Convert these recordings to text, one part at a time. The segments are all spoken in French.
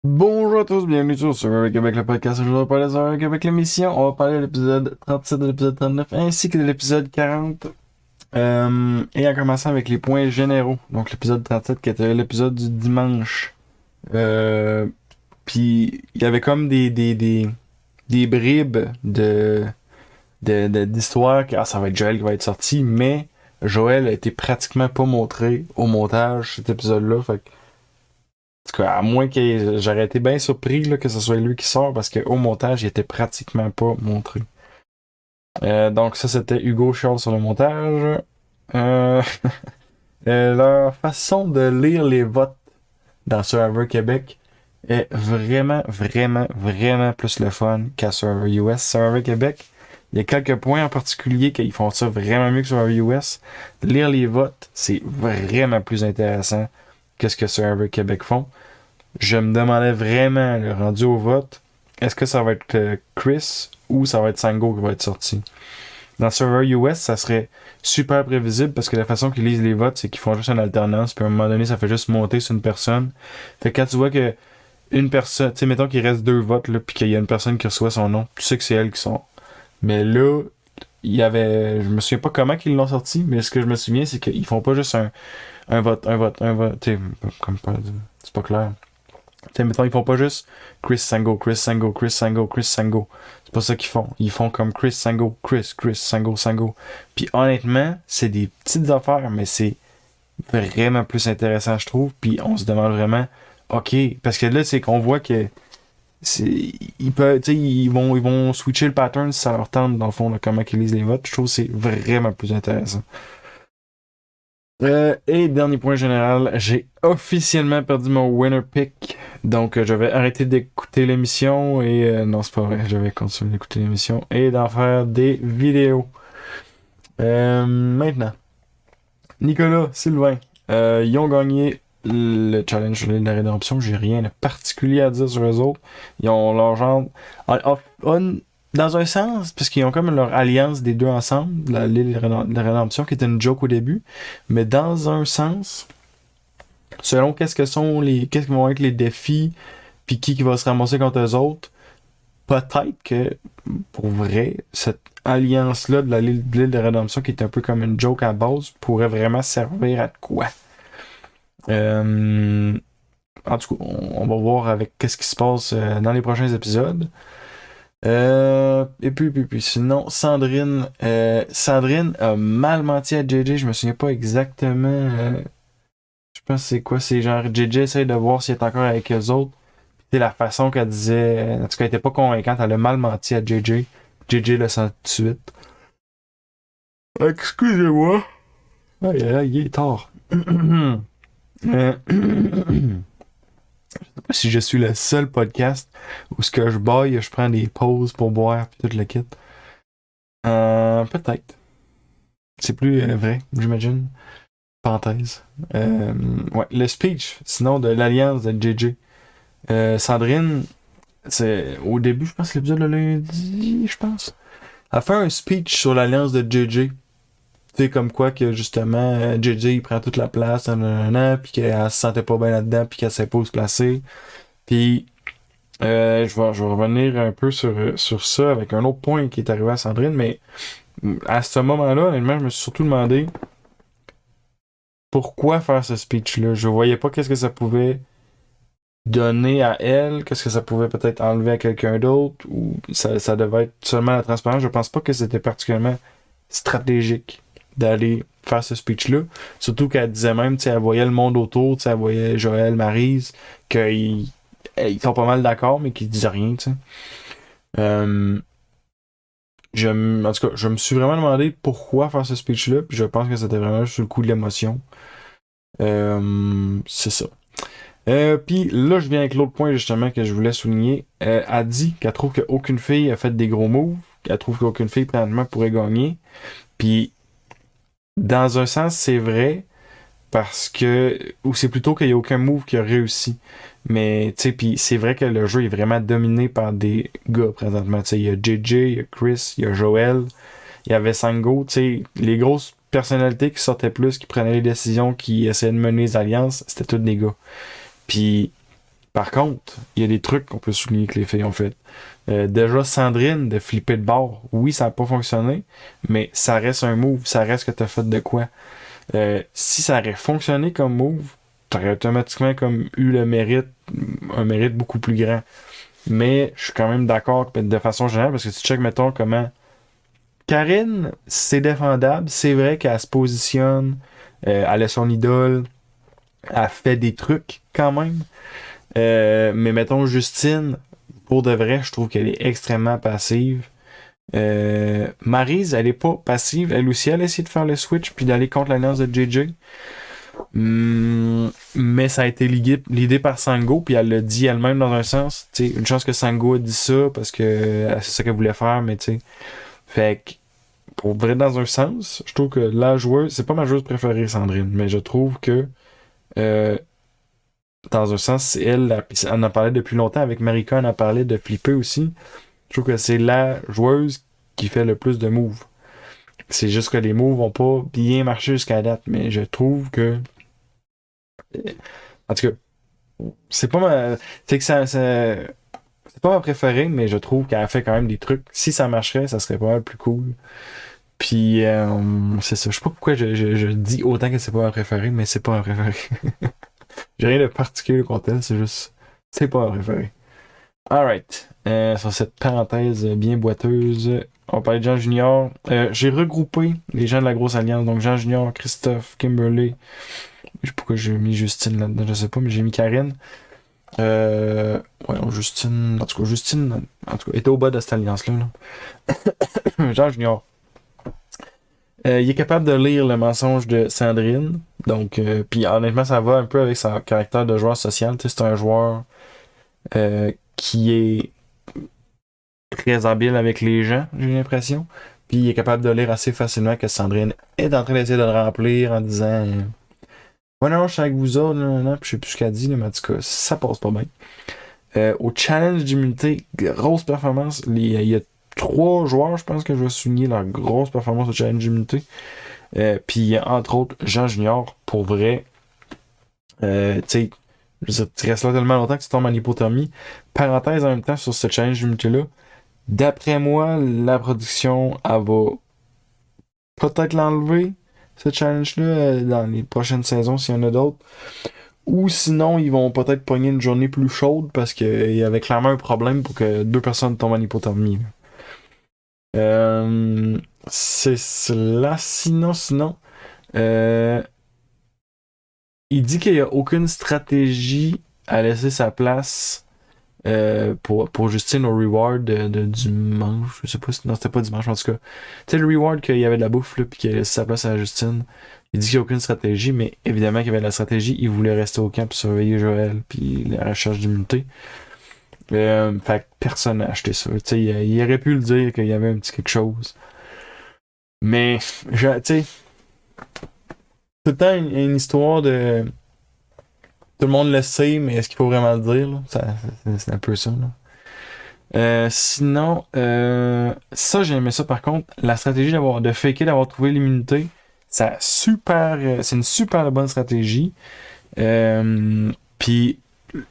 Bonjour à tous, bienvenue sur Survivor Québec, le podcast. Aujourd'hui, on va parler de Survivor Québec, l'émission. On va parler de l'épisode 37 de l'épisode 39 ainsi que de l'épisode 40. Et en commençant avec les points généraux. Donc, l'épisode 37 qui était l'épisode du dimanche. Euh, Puis, il y avait comme des bribes d'histoire que ça va être Joël qui va être sorti, mais Joël a été pratiquement pas montré au montage cet épisode-là. Fait que en tout cas, à moins que j'aurais été bien surpris là, que ce soit lui qui sort parce qu'au montage, il était pratiquement pas montré. Donc ça, c'était Hugo Charles sur le montage. Euh, Leur façon de lire les votes dans Survivor Québec est vraiment, vraiment, vraiment plus le fun qu'à Survivor US. Survivor Québec, il y a quelques points en particulier qu'ils font ça vraiment mieux que Survivor US. Lire les votes, c'est vraiment plus intéressant que ce que Survivor Québec font. Je me demandais vraiment, le rendu au vote, est-ce que ça va être Chris ou ça va être Sango qui va être sorti? Dans Server US, ça serait super prévisible parce que la façon qu'ils lisent les votes, c'est qu'ils font juste une alternance, puis à un moment donné, ça fait juste monter sur une personne. Fait que quand tu vois que une personne, tu sais, mettons qu'il reste deux votes, là, puis qu'il y a une personne qui reçoit son nom, tu sais que c'est elle qui sort. Mais là, il y avait, je me souviens pas comment ils l'ont sorti, mais ce que je me souviens, c'est qu'ils font pas juste un vote, un vote, un vote, tu sais, comme pas, c'est pas clair. T'sais, mettons, ils font pas juste Chris Sango, Chris Sango, Chris Sango, Chris Sango. C'est pas ça qu'ils font. Ils font comme Chris Sango, Chris Sango, Sango. Puis honnêtement, c'est des petites affaires, mais c'est vraiment plus intéressant, je trouve. Puis on se demande vraiment, ok, parce que là, c'est qu'on voit que ils peuvent, ils vont switcher le pattern si ça leur tente, dans le fond, là, comment ils lisent les votes. Je trouve que c'est vraiment plus intéressant. Et dernier point général, j'ai officiellement perdu mon winner pick. Donc, je vais arrêter d'écouter l'émission et non, c'est pas vrai. Je vais continuer d'écouter l'émission et d'en faire des vidéos. Maintenant, Nicolas, Sylvain, ils ont gagné le challenge sur l'île de la rédemption. J'ai rien de particulier à dire sur eux autres. Ils ont leur genre. Dans un sens, parce qu'ils ont comme leur alliance des deux ensemble, l'île de la rédemption, qui était une joke au début. Mais dans un sens, selon qu'est-ce qui vont être les défis, puis qui va se ramasser contre eux autres, peut-être que, pour vrai, cette alliance-là de l'île de rédemption, qui est un peu comme une joke à base, pourrait vraiment servir à de quoi. Euh, En tout cas, on va voir avec qu'est-ce qui se passe dans les prochains épisodes. Et puis, sinon, Sandrine a mal menti à JJ, je me souviens pas exactement. Je pense que c'est quoi, c'est genre JJ essaye de voir s'il est encore avec eux autres. C'est la façon qu'elle disait, en tout cas, elle était pas convaincante, elle a mal menti à JJ. JJ le sent tout de suite. Excusez-moi. Aïe, aïe, il est tard. Je sais pas si je suis le seul podcast où ce que je baille, je prends des pauses pour boire puis tout le kit. Peut-être. C'est plus vrai, j'imagine. Parenthèse. Ouais, le speech, sinon, de l'alliance de JJ. Sandrine, c'est au début, je pense, l'épisode de lundi, je pense. Elle fait un speech sur l'alliance de JJ. Tu sais, comme quoi que justement, JJ il prend toute la place, nanana, puis qu'elle se sentait pas bien là-dedans, puis qu'elle sait pas où se placer. Puis, je vais revenir un peu sur ça avec un autre point qui est arrivé à Sandrine, mais à ce moment-là, honnêtement, je me suis surtout demandé pourquoi faire ce speech-là. Je voyais pas qu'est-ce que ça pouvait donner à elle, qu'est-ce que ça pouvait peut-être enlever à quelqu'un d'autre, ou ça devait être seulement la transparence. Je pense pas que c'était particulièrement stratégique d'aller faire ce speech-là. Surtout qu'elle disait même, tu sais, elle voyait le monde autour, tu sais, elle voyait Joël, Maryse, qu'ils sont pas mal d'accord, mais qu'ils disaient rien, tu sais. Euh, en tout cas, je me suis vraiment demandé pourquoi faire ce speech-là, puis je pense que c'était vraiment sur le coup de l'émotion. C'est ça. Puis là, je viens avec l'autre point justement que je voulais souligner. Elle dit qu'elle trouve qu'aucune fille a fait des gros moves, qu'elle trouve qu'aucune fille présentement pourrait gagner. Puis dans un sens, c'est vrai parce que ou c'est plutôt qu'il y a aucun move qui a réussi. Mais tu sais, puis c'est vrai que le jeu est vraiment dominé par des gars présentement. Tu sais, il y a JJ, il y a Chris, il y a Joel, il y avait Sango. Tu sais, les grosses personnalités qui sortaient plus, qui prenaient les décisions, qui essayaient de mener les alliances, c'était tous des gars. Puis Par contre, il y a des trucs qu'on peut souligner que les filles ont fait. Déjà, Sandrine, de flipper de bord, oui, ça n'a pas fonctionné, mais ça reste un move, ça reste que t'as fait de quoi. Si ça aurait fonctionné comme move, t'aurais automatiquement comme eu le mérite, un mérite beaucoup plus grand. Mais je suis quand même d'accord de façon générale, parce que si tu check, mettons, comment Karine, c'est défendable. C'est vrai qu'elle se positionne, elle a son idole, elle fait des trucs quand même. Mais mettons Justine, pour de vrai, je trouve qu'elle est extrêmement passive. Maryse, elle est pas passive. Elle aussi, elle a essayé de faire le switch puis d'aller contre l'alliance de JJ. Mais ça a été l'idée par Sango, puis elle l'a dit elle-même dans un sens. T'sais, une chance que Sango a dit ça parce que c'est ça qu'elle voulait faire, mais tu sais. Fait que pour vrai, dans un sens, je trouve que la joueuse, c'est pas ma joueuse préférée, Sandrine, mais je trouve que euh, dans un sens, c'est elle, on en parlait depuis longtemps avec Marika, on en parlait de flipper aussi. Je trouve que c'est la joueuse qui fait le plus de moves. C'est juste que les moves vont pas bien marcher jusqu'à date, mais je trouve que. En tout cas, c'est pas ma. C'est que c'est pas ma préférée, mais je trouve qu'elle fait quand même des trucs. Si ça marcherait, ça serait pas mal plus cool. Puis, c'est ça. Je sais pas pourquoi je dis autant que c'est pas ma préférée, mais c'est pas ma préférée. J'ai rien de particulier contre elle, c'est juste. C'est pas ma préférée. Alright. Sur cette parenthèse bien boiteuse, on parlait de Jean Junior. J'ai regroupé les gens de la grosse alliance. Donc, Jean Junior, Christophe, Kimberly. Je sais pas pourquoi j'ai mis Justine là-dedans, je sais pas, mais j'ai mis Karine. Ouais, non, Justine. En tout cas, Justine, en tout cas, était au bas de cette alliance-là. Là. Jean Junior. Il est capable de lire le mensonge de Sandrine. Donc, puis honnêtement, ça va un peu avec son caractère de joueur social. Tu sais, c'est un joueur qui est très habile avec les gens, j'ai l'impression. Puis il est capable de lire assez facilement que Sandrine est en train d'essayer de le remplir en disant ouais, non, je suis avec vous autres, non, non, puis je sais plus ce qu'elle dit, mais en tout cas, ça passe pas bien. Au challenge d'immunité, grosse performance. Il y a trois joueurs, je pense que je vais souligner leur grosse performance au challenge d'immunité. Puis entre autres, Jean Junior, pour vrai, tu sais, je veux dire, tu restes là tellement longtemps que tu tombes en hypothermie. Parenthèse en même temps sur ce challenge d'immunité-là. D'après moi, la production, elle va peut-être l'enlever, ce challenge-là, dans les prochaines saisons, s'il y en a d'autres. Ou sinon, ils vont peut-être pogner une journée plus chaude parce qu'il y avait clairement un problème pour que deux personnes tombent en hypothermie. Là. C'est cela. Sinon, euh, il dit qu'il n'y a aucune stratégie à laisser sa place pour Justine au reward de dimanche. Je sais pas si. Non, c'était pas dimanche, en tout cas. Tu sais, le reward qu'il y avait de la bouffe, là, puis qu'il a laissé sa place à Justine. Il dit qu'il n'y a aucune stratégie, mais évidemment qu'il y avait de la stratégie. Il voulait rester au camp pour surveiller Joël, puis la recherche d'immunité. Fait que personne n'a acheté ça. Tu sais, il aurait pu le dire qu'il y avait un petit quelque chose. Mais, tu sais, tout le temps une histoire de. Tout le monde le sait, mais est-ce qu'il faut vraiment le dire, là? C'est un peu ça, là. Sinon, ça, j'ai aimé ça par contre. La stratégie de faker d'avoir trouvé l'immunité, c'est une super bonne stratégie. Puis,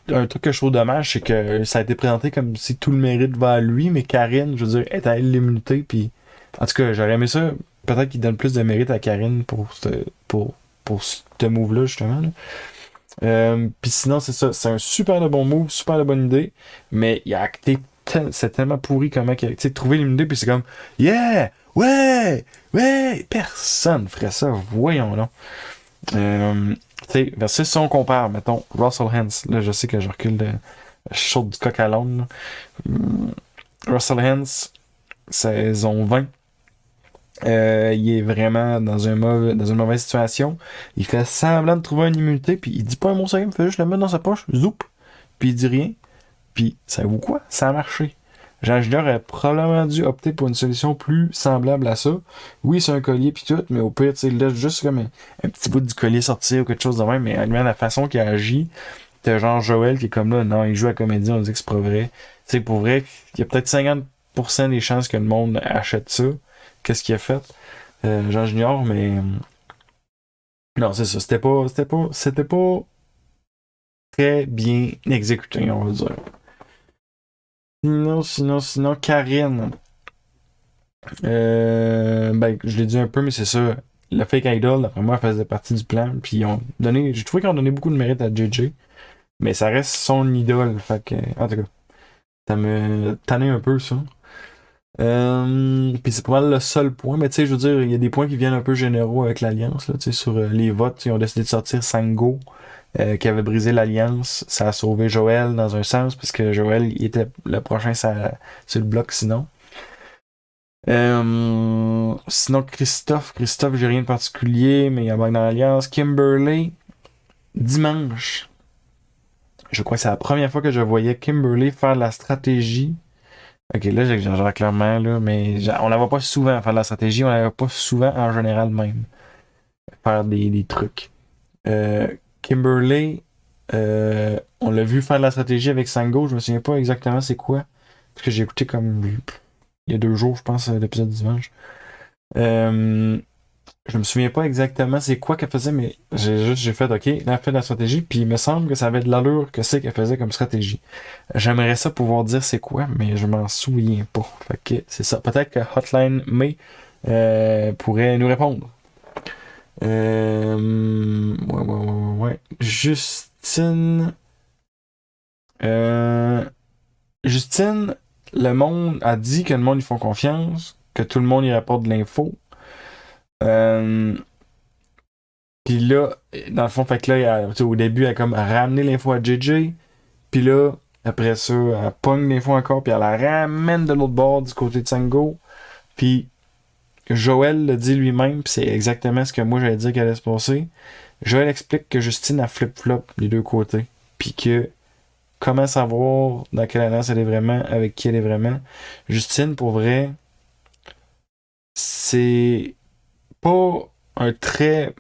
un truc que je trouve dommage, c'est que ça a été présenté comme si tout le mérite va à lui, mais Karine, je veux dire, est à elle l'immunité. Puis, en tout cas, j'aurais aimé ça. Peut-être qu'il donne plus de mérite à Karine pour ce move-là, justement. Là. Puis sinon, c'est ça. C'est un super de bon move, super de bonne idée. Mais il a acté. C'est tellement pourri comment il a. Tu sais, trouver l'immunité, puis c'est comme yeah! Ouais! Ouais! Personne ferait ça. Voyons donc. Tu sais, versus si on compare, mettons, Russell Hens. Là, je sais que je recule de. Je saute du coq à l'âne. Russell Hens, saison 20. Il est vraiment dans dans une mauvaise situation. Il fait semblant de trouver une immunité, puis il dit pas un mot sérieux, il fait juste le mettre dans sa poche, zoup, puis il dit rien. Puis, savez-vous quoi? Ça a marché. Jean Junior aurait probablement dû opter pour une solution plus semblable à ça. Oui, c'est un collier puis tout, mais au pire, tu sais, il laisse juste comme un petit bout du collier sortir ou quelque chose de même, mais la façon qu'il agit, t'as genre Joël qui est comme là, non, il joue à la comédie, on dit que c'est pas vrai. Tu sais, pour vrai, il y a peut-être 50% des chances que le monde achète ça. Qu'est-ce qu'il a fait? Jean Junior, mais non, c'est ça. C'était pas très bien exécuté, on va dire. Sinon, Karine. Ben, je l'ai dit un peu, mais c'est ça. La fake idol, d'après moi, elle faisait partie du plan. Puis j'ai trouvé qu'ils ont donné beaucoup de mérite à JJ. Mais ça reste son idole. Fait que, en tout cas, ça me tannait un peu, ça. Puis c'est pas mal le seul point. Mais tu sais, je veux dire, il y a des points qui viennent un peu généraux avec l'Alliance. Là, tu sais, sur les votes, ils ont décidé de sortir Sango, qui avait brisé l'Alliance. Ça a sauvé Joël dans un sens, parce que Joël, il était le prochain sur le bloc sinon. Sinon, Christophe, j'ai rien de particulier, mais il y a dans l'Alliance. Kimberly, dimanche. Je crois que c'est la première fois que je voyais Kimberly faire de la stratégie. Ok, là, j'exagère clairement, là, mais on la voit pas souvent faire de la stratégie, on la voit pas souvent en général même faire des trucs. Euh, Kimberly, on l'a vu faire de la stratégie avec Sango, je me souviens pas exactement c'est quoi. Parce que j'ai écouté comme il y a 2 jours, je pense, l'épisode dimanche. Euh, Je me souviens pas exactement c'est quoi qu'elle faisait, mais j'ai fait, ok, elle a fait de la stratégie, puis il me semble que ça avait de l'allure que c'est qu'elle faisait comme stratégie. J'aimerais ça pouvoir dire c'est quoi, mais je m'en souviens pas. Fait que c'est ça. Peut-être que Hotline May pourrait nous répondre. Ouais. Euh, Justine, le monde a dit que le monde lui font confiance, que tout le monde y rapporte de l'info. Euh, Puis là, dans le fond, fait que là, au début, elle a comme ramené l'info à JJ. Puis là, après ça, elle pogne l'info encore, puis elle la ramène de l'autre bord, du côté de Sango. Puis Joël le dit lui-même, puis c'est exactement ce que moi j'allais dire qu'elle allait se passer. Joël explique que Justine a flip-flop des deux côtés. Puis que comment savoir dans quelle alliance elle est vraiment, avec qui elle est vraiment. Justine, pour vrai, c'est pas un très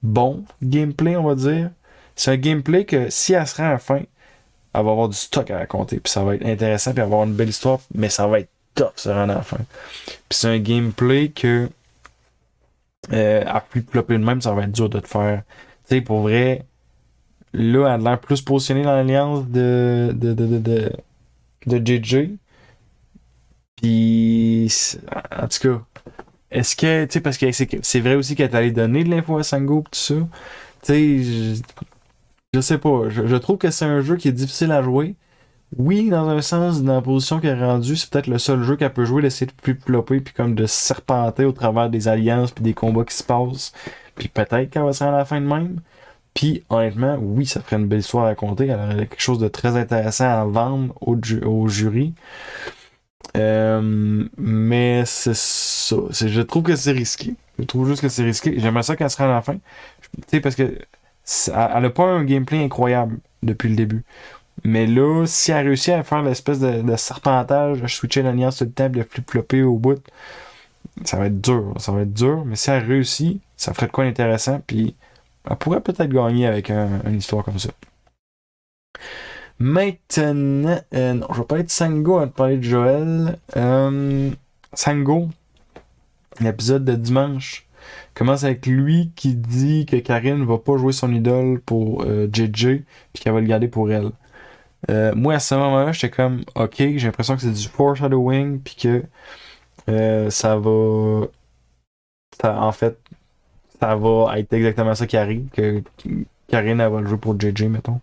bon gameplay, on va dire. C'est un gameplay que si elle se rend à la fin, elle va avoir du stock à raconter. Puis ça va être intéressant, puis elle va avoir une belle histoire, mais ça va être top se rendre à la fin. Puis c'est un gameplay que à plus plopper de même, ça va être dur de te faire. Tu sais, pour vrai, là, elle a l'air plus positionnée dans l'alliance de JJ. Puis, en tout cas, est-ce que, tu sais, parce que c'est vrai aussi qu'elle est allée donner de l'info à Sango pis tout ça. Tu sais, je sais pas. Je trouve que c'est un jeu qui est difficile à jouer. Oui, dans un sens, dans la position qu'elle est rendue, c'est peut-être le seul jeu qu'elle peut jouer, d'essayer de plus plopper puis comme de serpenter au travers des alliances puis des combats qui se passent. Puis peut-être qu'elle va se rendre à la fin de même. Puis honnêtement, oui, ça ferait une belle histoire à raconter. Elle aurait quelque chose de très intéressant à vendre au jury. Mais c'est ça. Je trouve que c'est risqué. Je trouve juste que c'est risqué. J'aimerais ça qu'elle se rende à la fin. Tu sais, parce que elle a pas un gameplay incroyable depuis le début. Mais là, si elle réussit à faire l'espèce de serpentage, de switcher l'alliance tout le temps, de flip-flopper au bout, ça va être dur. Ça va être dur. Mais si elle réussit, ça ferait de quoi d'intéressant. Puis elle pourrait peut-être gagner avec une histoire comme ça. Maintenant, non, je vais pas être Sango à te parler de Joël. Sango, l'épisode de dimanche, commence avec lui qui dit que Karine va pas jouer son idole pour JJ, puis qu'elle va le garder pour elle. Moi, à ce moment-là, j'étais comme, ok, j'ai l'impression que c'est du foreshadowing, puis que en fait, ça va être exactement ça qui arrive, que Karine, elle va le jouer pour JJ, mettons.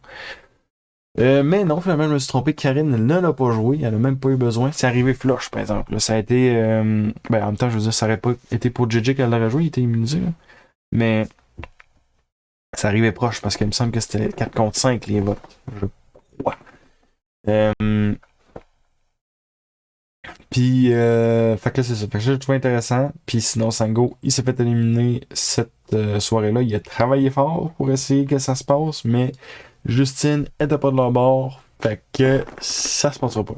Mais non, finalement, je me suis trompé. Karine ne l'a pas joué. Elle a même pas eu besoin. C'est arrivé flush, par exemple. Là, ça a été. Ben, en même temps, je veux dire, ça aurait pas été pour JJ qu'elle l'aurait joué. Il était immunisé. Là. Mais ça arrivait proche parce qu'il me semble que c'était 4 contre 5 les votes. Je crois. Puis, fait que là, c'est ça. Fait que ça, je trouve intéressant. Puis sinon, Sango, il s'est fait éliminer cette soirée-là. Il a travaillé fort pour essayer que ça se passe, mais Justine était pas de leur bord. Fait que ça se passera pas.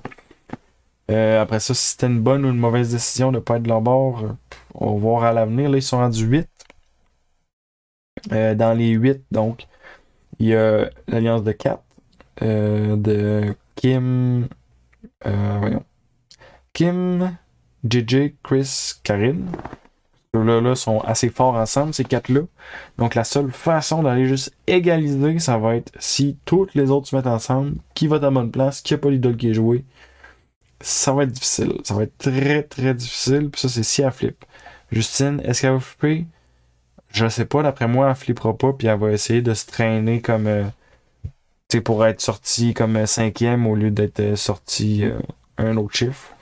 Après ça, si c'était une bonne ou une mauvaise décision de pas être de leur bord, on va voir à l'avenir. Là, ils sont rendus 8. Dans les 8, donc, il y a l'alliance de 4, de Kim, voyons, Kim, JJ, Chris, Karine. Ceux-là sont assez forts ensemble, ces quatre-là. Donc la seule façon d'aller juste égaliser, ça va être si toutes les autres se mettent ensemble, qui va à la bonne place, qui a pas l'idole qui est joué. Ça va être difficile. Ça va être très très difficile. Puis ça, c'est si elle flippe. Justine, est-ce qu'elle va flipper? Je sais pas, d'après moi, elle flippera pas, puis elle va essayer de se traîner comme tu sais, pour être sortie comme cinquième au lieu d'être sortie un autre chiffre.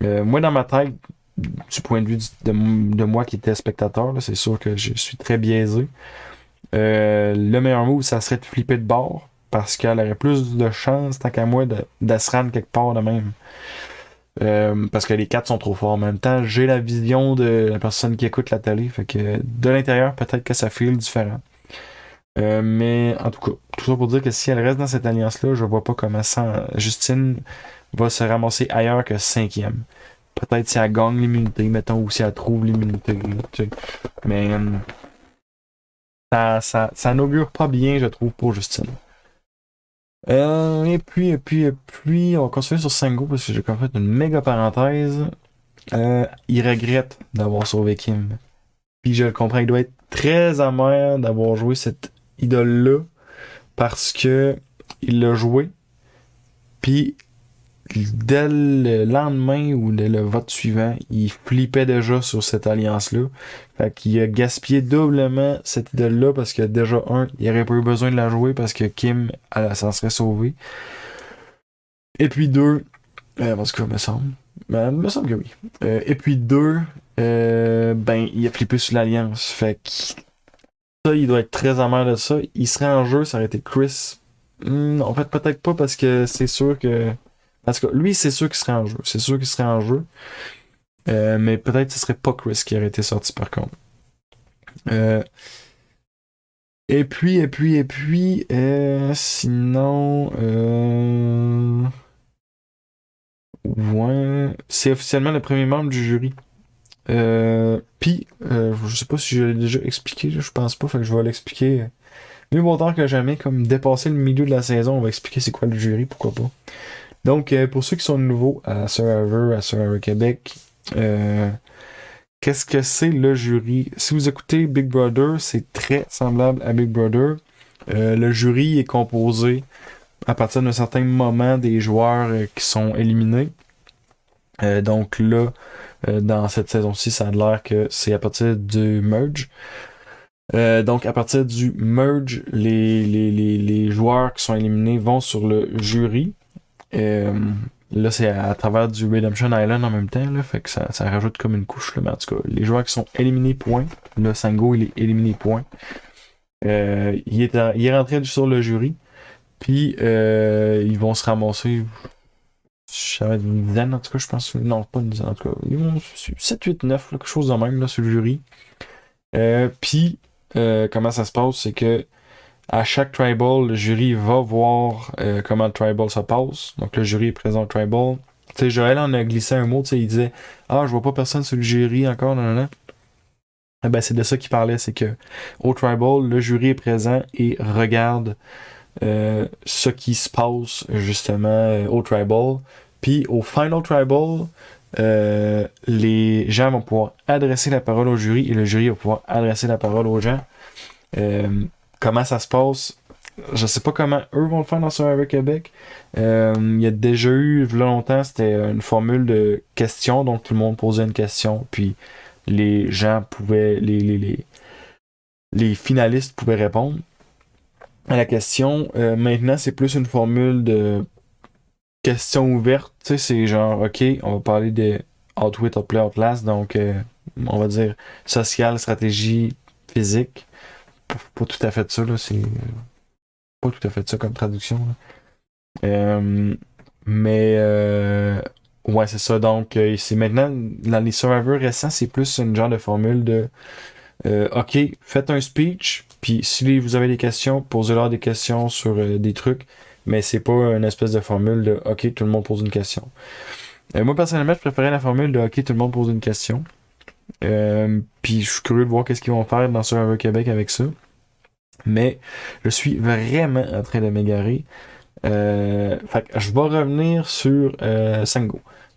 Moi, dans ma tête, du point de vue de moi qui était spectateur, là, c'est sûr que je suis très biaisé. Le meilleur move, ça serait de flipper de bord parce qu'elle aurait plus de chance, tant qu'à moi, de se rendre quelque part de même. Parce que les quatre sont trop forts. En même temps, j'ai la vision de la personne qui écoute la télé. Fait que de l'intérieur, peut-être que ça file différent. Mais en tout cas, tout ça pour dire que si elle reste dans cette alliance-là, je vois pas comment Justine va se ramasser ailleurs que cinquième. Peut-être si elle gagne l'immunité, mettons, ou si elle trouve l'immunité. Tu sais. Mais ça n'augure pas bien, je trouve, pour Justine. Et puis, on va continuer sur Sango parce que j'ai quand même fait une méga parenthèse. Il regrette d'avoir sauvé Kim. Puis je le comprends, il doit être très amer d'avoir joué cette idole-là parce que il l'a joué. Puis dès le lendemain ou dès le vote suivant, il flippait déjà sur cette alliance-là. Fait qu'il a gaspillé doublement cette idole-là parce que déjà, il aurait pas eu besoin de la jouer parce que Kim, elle s'en serait sauvée. Et puis deux, en tout cas, me semble. Ben, me semble que oui. Et puis deux, ben, il a flippé sur l'alliance. Fait que ça, il doit être très amer de ça. Il serait en jeu, ça aurait été Chris. En fait, peut-être pas parce que c'est sûr que. Parce que lui, c'est sûr qu'il serait en jeu. C'est sûr qu'il serait en jeu. Mais peut-être que ce serait pas Chris qui aurait été sorti par contre. Euh, et puis, sinon. Ouais. C'est officiellement le premier membre du jury. Je sais pas si je l'ai déjà expliqué, là, je pense pas, fait que je vais l'expliquer. Mieux vaut tard que jamais, comme dépasser le milieu de la saison, on va expliquer c'est quoi le jury, pourquoi pas. Donc, pour ceux qui sont nouveaux à Survivor Québec, qu'est-ce que c'est le jury? Si vous écoutez Big Brother, c'est très semblable à Big Brother. Le jury est composé à partir d'un certain moment des joueurs qui sont éliminés. Donc là, dans cette saison-ci, ça a l'air que c'est à partir du merge. Donc à partir du merge, les joueurs qui sont éliminés vont sur le jury. Là, c'est à travers du Redemption Island en même temps, là, fait que ça rajoute comme une couche. Là, mais en tout cas, les joueurs qui sont éliminés, point. Là, Sango, il est éliminé, point. Il est rentré sur le jury. Puis, ils vont se ramasser. Ça va être une dizaine, en tout cas, je pense. Non, pas une dizaine, en tout cas. Ils vont 7, 8, 9, là, quelque chose de même, là, sur le jury. Comment ça se passe, c'est que à chaque tribal, le jury va voir comment le tribal se passe. Donc, le jury est présent au tribal. Tu sais, Joël en a glissé un mot, tu sais, il disait « Ah, je vois pas personne sur le jury encore, non, non, non. » Eh ben, c'est de ça qu'il parlait, c'est que au tribal, le jury est présent et regarde ce qui se passe justement au tribal. Puis au final tribal, les gens vont pouvoir adresser la parole au jury et le jury va pouvoir adresser la parole aux gens. Comment ça se passe? Je sais pas comment eux vont le faire dans Survivor Québec. Il y a déjà eu, il y a longtemps, c'était une formule de questions, donc tout le monde posait une question, puis les gens pouvaient, les finalistes pouvaient répondre à la question. Maintenant, c'est plus une formule de questions ouvertes. Tu sais, c'est genre, OK, on va parler de Outwit, Outplay, Outlast, donc on va dire social, stratégie, physique. Pas tout à fait ça, là, c'est pas tout à fait ça comme traduction. Là. Ouais, c'est ça. Donc, c'est maintenant, dans les Survivors récents, c'est plus une genre de formule de OK, faites un speech, puis si vous avez des questions, posez-leur des questions sur des trucs, mais c'est pas une espèce de formule de OK, tout le monde pose une question. Moi, personnellement, je préférais la formule de OK, tout le monde pose une question. Puis je suis curieux de voir qu'est-ce qu'ils vont faire dans Survivor Québec avec ça. Mais je suis vraiment en train de m'égarer. Fait que je vais revenir sur Sango.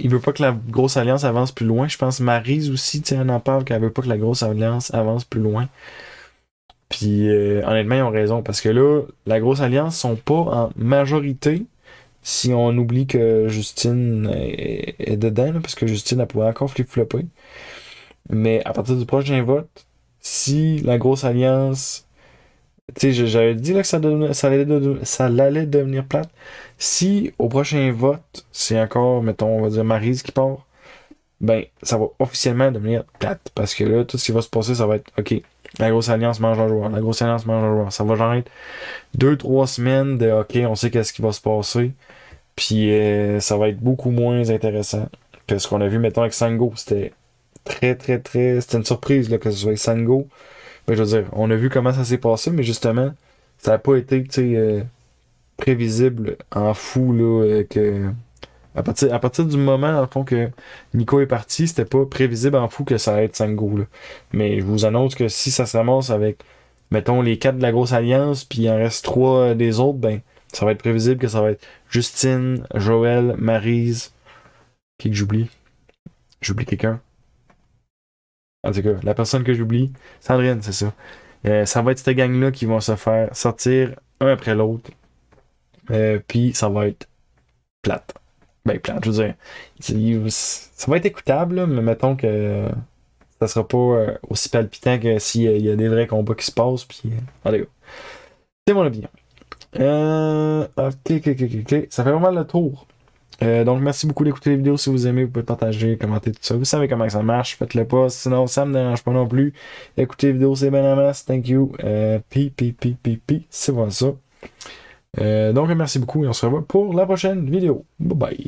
il veut pas que la grosse alliance avance plus loin. Je pense Maryse aussi, elle en parle qu'elle veut pas que la grosse alliance avance plus loin. Puis honnêtement, ils ont raison. Parce que là, la grosse alliance sont pas en majorité. Si on oublie que Justine est dedans, là, parce que Justine elle pourrait encore flip-flopper. Mais à partir du prochain vote, si la grosse alliance. Tu sais, j'avais dit là que ça allait devenir plate. Si au prochain vote, c'est encore, mettons, on va dire Maryse qui part, ben, ça va officiellement devenir plate. Parce que là, tout ce qui va se passer, ça va être OK. La grosse alliance mange un joueur. La grosse alliance mange un joueur. Ça va genre être 2-3 semaines de OK, on sait qu'est-ce qui va se passer. Puis ça va être beaucoup moins intéressant que ce qu'on a vu, mettons, avec Sango. C'était très, très, très. C'était une surprise là, que ce soit avec Sango. Ben, je veux dire, on a vu comment ça s'est passé, mais justement, ça n'a pas été, tu sais, prévisible en fou, là, que. À partir du moment, dans le fond, que Nico est parti, c'était pas prévisible en fou que ça allait être Sango, là. Mais je vous annonce que si ça se ramasse avec, mettons, les 4 de la grosse alliance, puis il en reste 3 des autres, ben, ça va être prévisible que ça va être Justine, Joël, Maryse, qui que j'oublie? J'oublie quelqu'un. En tout cas, la personne que j'oublie, Sandrine, c'est ça. Ça va être cette gang-là qui vont se faire sortir un après l'autre. Puis ça va être plate. Ben, plate, je veux dire. Ça va être écoutable, là, mais mettons que ça sera pas aussi palpitant que s'il y a des vrais combats qui se passent. Puis, allez, c'est mon opinion. Ok. Ça fait vraiment le tour. Donc, merci beaucoup d'écouter les vidéos. Si vous aimez, vous pouvez partager, commenter, tout ça. Vous savez comment ça marche. Faites-le pas. Sinon, ça me dérange pas non plus. Écoutez les vidéos, c'est bien en masse. Thank you. C'est voilà ça. Donc, merci beaucoup et on se revoit pour la prochaine vidéo. Bye bye.